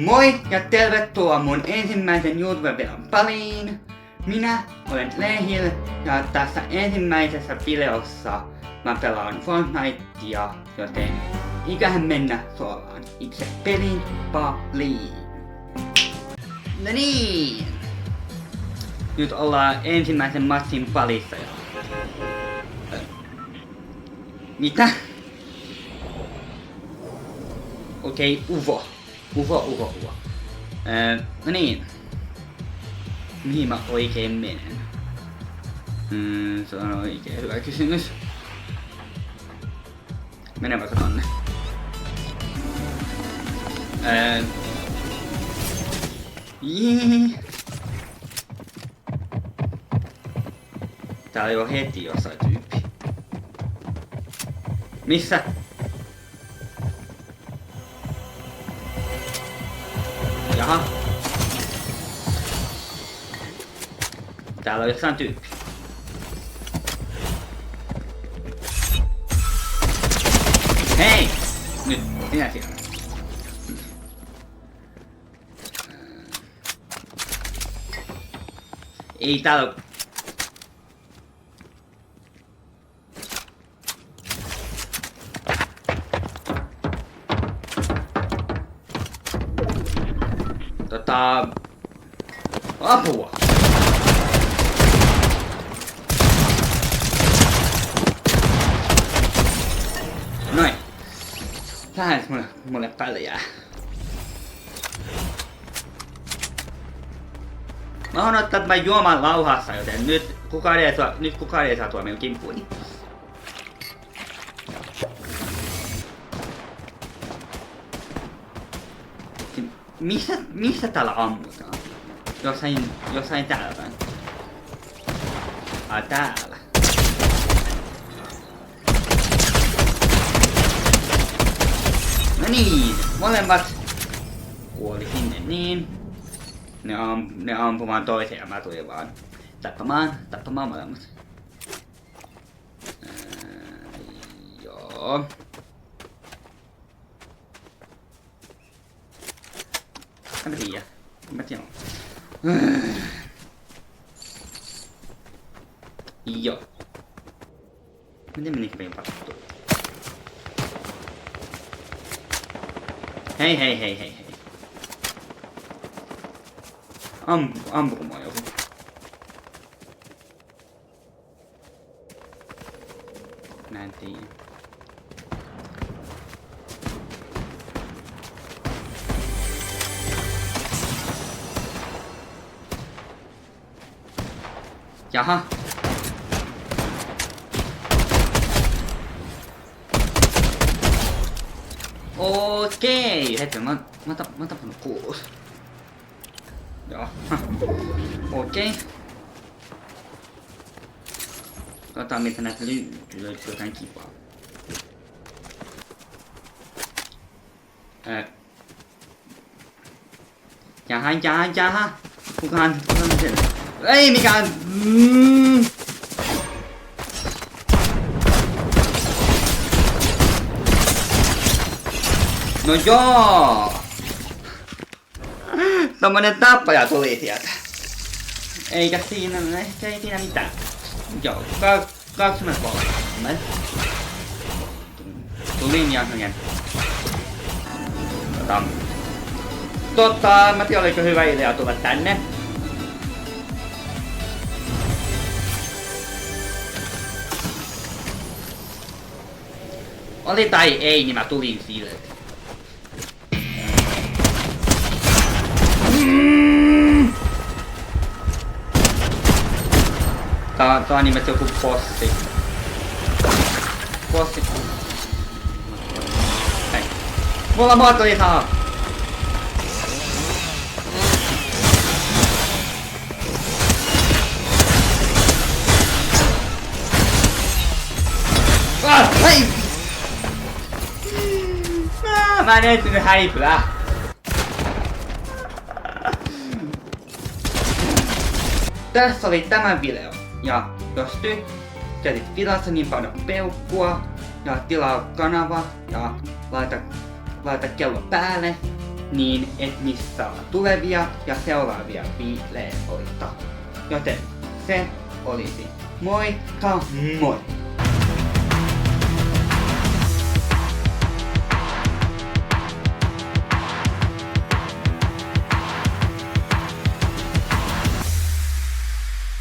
Moi ja tervetuloa mun ensimmäisen YouTube-videon pariin. Minä olen Lehil ja tässä ensimmäisessä videossa mä pelaan Fortnitea, joten ikähän mennä suoraan itse pelin pariin. No niin! Nyt ollaan ensimmäisen matsin parissa ja... Mitä? Okei, UFO. UFO. No niin. Mihin mä oikein menen? Se on oikein hyvä kysymys. Mene vaikka tonne. Täällä on jo heti jossain tyyppi. Missä? Jaha. Täällä on jossain tyyppi. Hei! Nyt, minä siellä. Ei täällä oo... Apua! Noin. Tähän mulle päälle jää. Mä oon ottaa tämän juoman lauhassa, joten nyt kukaan ei saa tuoda minun kimppuuni. Missä täällä ammutaan? Jossain täällä päin. Täällä. No niin, molemmat kuoli sinne niin. Ne ampumaan toisen ja mä tulin vaan tappamaan molemmat. Joo. En mä tiedä. Joo. Miten menikö meidän pattua? Hei. Ampuko mua joku? Mä en tiedä. Jaha. Okei, hetki, mä oon tappanut 6. Joo. Okei. Katsotaan mitä näitä löytyy jotain kivaa. Jaha. Kukaan sen? Ei mikään! No joo! Tommonen tappaja tuli sieltä. Eikä siinä, ehkä ei siinä mitään. Joo, 23. Tulin ja hyvin. Mä tiedän oliko hyvä idea tulla tänne. Oli tai ei, niin mä tulin silti. Tää on nimet joku bossi. Hei. Mulla moottori saa! Hei! Mä en ehtinyt häipyä. Tässä oli tämä video. Ja jos tykkäsit videosta, niin paina peukkua ja tilaa kanava ja laita kello päälle. niin et missaa tulevia ja seuraavia videoita. Joten se olisi moikka moi!